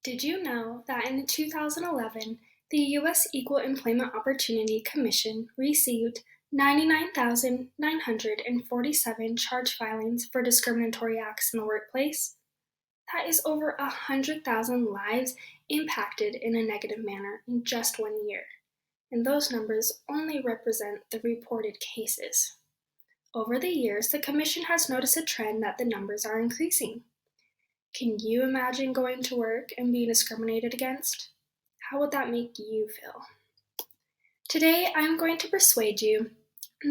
Did you know that in 2011, the U.S. Equal Employment Opportunity Commission received 99,947 charge filings for discriminatory acts in the workplace? That is over 100,000 lives impacted in a negative manner in just 1 year, and those numbers only represent the reported cases. Over the years, the Commission has noticed a trend that the numbers are increasing. Can you imagine going to work and being discriminated against? How would that make you feel? Today, I'm going to persuade you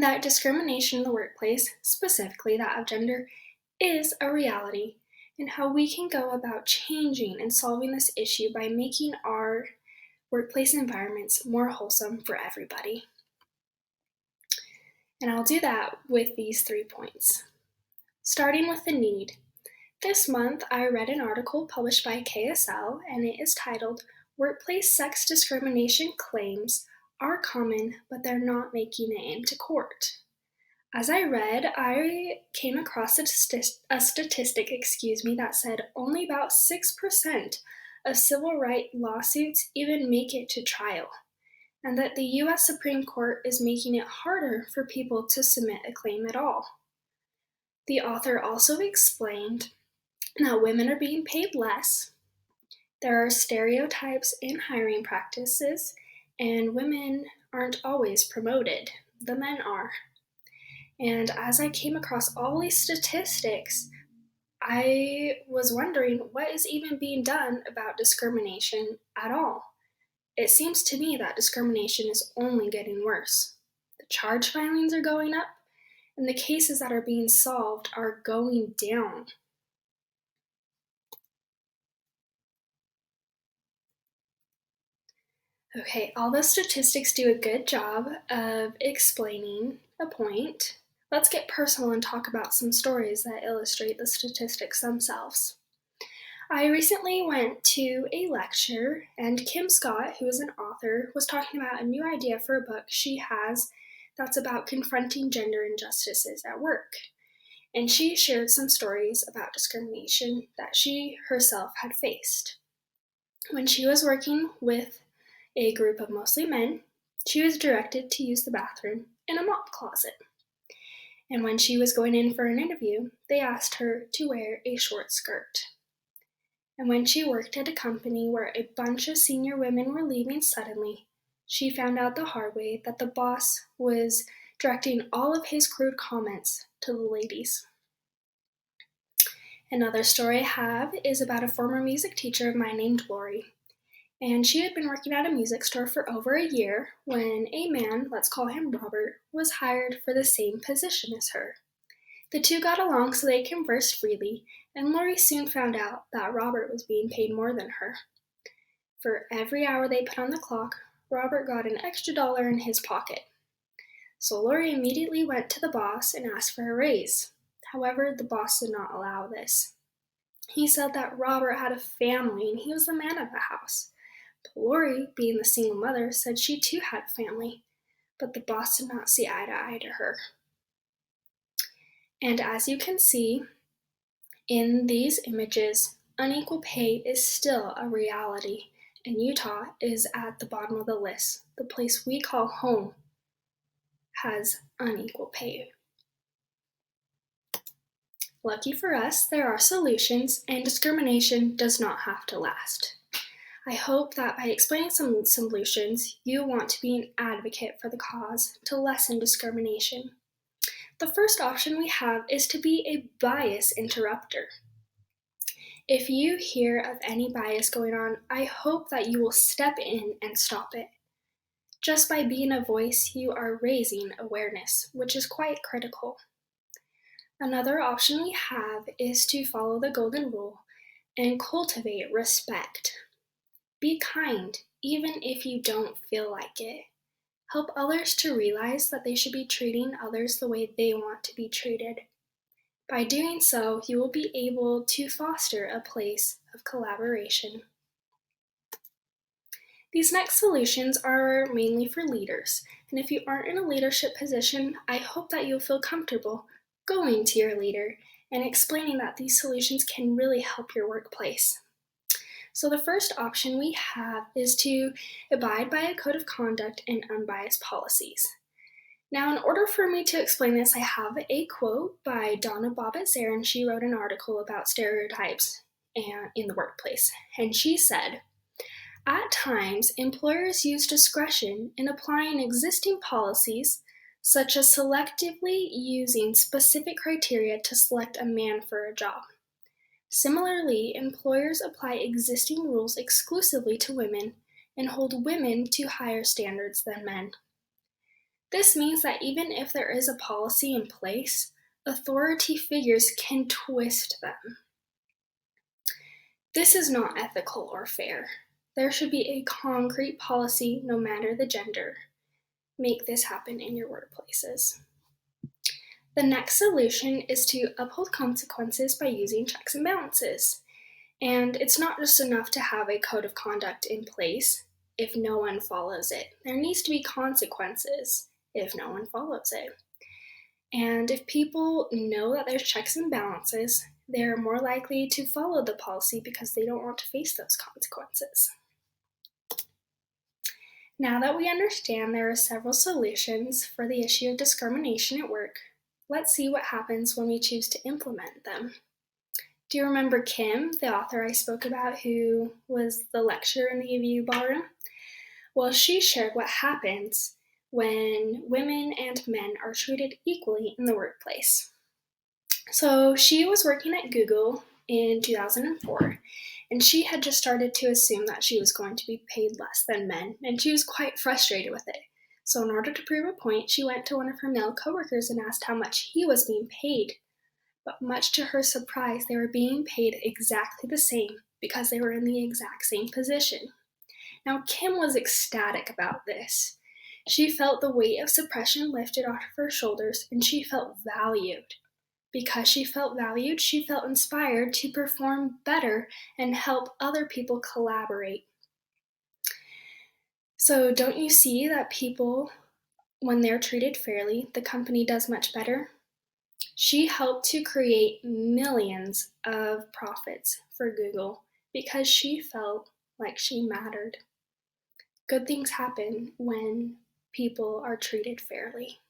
that discrimination in the workplace, specifically that of gender, is a reality, and how we can go about changing and solving this issue by making our workplace environments more wholesome for everybody. And I'll do that with these 3 points. Starting with the need. This month, I read an article published by KSL, and it is titled, "Workplace Sex Discrimination Claims Are Common, but They're Not Making It into Court." As I read, I came across a statistic that said only about 6% of civil rights lawsuits even make it to trial, and that the U.S. Supreme Court is making it harder for people to submit a claim at all. The author also explained that women are being paid less, there are stereotypes in hiring practices, and women aren't always promoted. The men are. And as I came across all these statistics, I was wondering what is even being done about discrimination at all. It seems to me that discrimination is only getting worse. The charge filings are going up, and the cases that are being solved are going down. Okay, all those statistics do a good job of explaining a point. Let's get personal and talk about some stories that illustrate the statistics themselves. I recently went to a lecture, and Kim Scott, who is an author, was talking about a new idea for a book she has that's about confronting gender injustices at work. And she shared some stories about discrimination that she herself had faced. When she was working with a group of mostly men, she was directed to use the bathroom in a mop closet. And when she was going in for an interview, they asked her to wear a short skirt. And when she worked at a company where a bunch of senior women were leaving suddenly, she found out the hard way that the boss was directing all of his crude comments to the ladies. Another story I have is about a former music teacher of mine named Lori. And she had been working at a music store for over a year when a man, let's call him Robert, was hired for the same position as her. The two got along so they conversed freely, and Lori soon found out that Robert was being paid more than her. For every hour they put on the clock, Robert got an extra $1 in his pocket. So Lori immediately went to the boss and asked for a raise. However, the boss did not allow this. He said that Robert had a family and he was the man of the house. Lori, being the single mother, said she too had a family, but the boss did not see eye to eye to her. And as you can see in these images, unequal pay is still a reality, and Utah is at the bottom of the list. The place we call home has unequal pay. Lucky for us, there are solutions, and discrimination does not have to last. I hope that by explaining some solutions, you want to be an advocate for the cause to lessen discrimination. The first option we have is to be a bias interrupter. If you hear of any bias going on, I hope that you will step in and stop it. Just by being a voice, you are raising awareness, which is quite critical. Another option we have is to follow the golden rule and cultivate respect. Be kind, even if you don't feel like it. Help others to realize that they should be treating others the way they want to be treated. By doing so, you will be able to foster a place of collaboration. These next solutions are mainly for leaders, and if you aren't in a leadership position, I hope that you'll feel comfortable going to your leader and explaining that these solutions can really help your workplace. So the first option we have is to abide by a code of conduct and unbiased policies. Now, in order for me to explain this, I have a quote by Donna Bobbitt-Zarin. She wrote an article about stereotypes in the workplace, and she said, "At times, employers use discretion in applying existing policies, such as selectively using specific criteria to select a man for a job. Similarly, employers apply existing rules exclusively to women and hold women to higher standards than men. This means that even if there is a policy in place, authority figures can twist them. This is not ethical or fair. There should be a concrete policy no matter the gender. Make this happen in your workplaces." The next solution is to uphold consequences by using checks and balances. And it's not just enough to have a code of conduct in place if no one follows it. There needs to be consequences if no one follows it. And if people know that there's checks and balances, they're more likely to follow the policy because they don't want to face those consequences. Now that we understand there are several solutions for the issue of discrimination at work, let's see what happens when we choose to implement them. Do you remember Kim, the author I spoke about who was the lecturer in the AVU ballroom? Well, she shared what happens when women and men are treated equally in the workplace. So she was working at Google in 2004, and she had just started to assume that she was going to be paid less than men, and she was quite frustrated with it. So in order to prove a point, she went to one of her male coworkers and asked how much he was being paid. But much to her surprise, they were being paid exactly the same because they were in the exact same position. Now, Kim was ecstatic about this. She felt the weight of suppression lifted off her shoulders, and she felt valued. Because she felt valued, she felt inspired to perform better and help other people collaborate. So don't you see that people, when they're treated fairly, the company does much better? She helped to create millions of profits for Google because she felt like she mattered. Good things happen when people are treated fairly.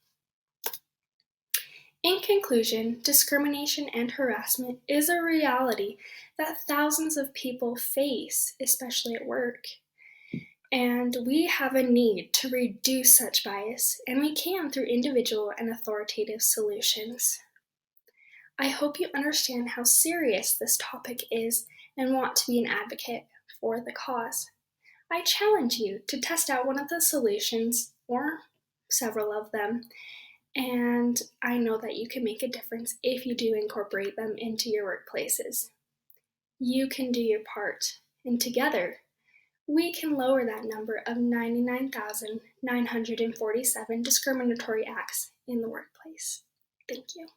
In conclusion, discrimination and harassment is a reality that thousands of people face, especially at work. And we have a need to reduce such bias, and we can through individual and authoritative solutions. I hope you understand how serious this topic is and want to be an advocate for the cause. I challenge you to test out one of the solutions, or several of them, and I know that you can make a difference if you do incorporate them into your workplaces. You can do your part, and together, we can lower that number of 99,947 discriminatory acts in the workplace. Thank you.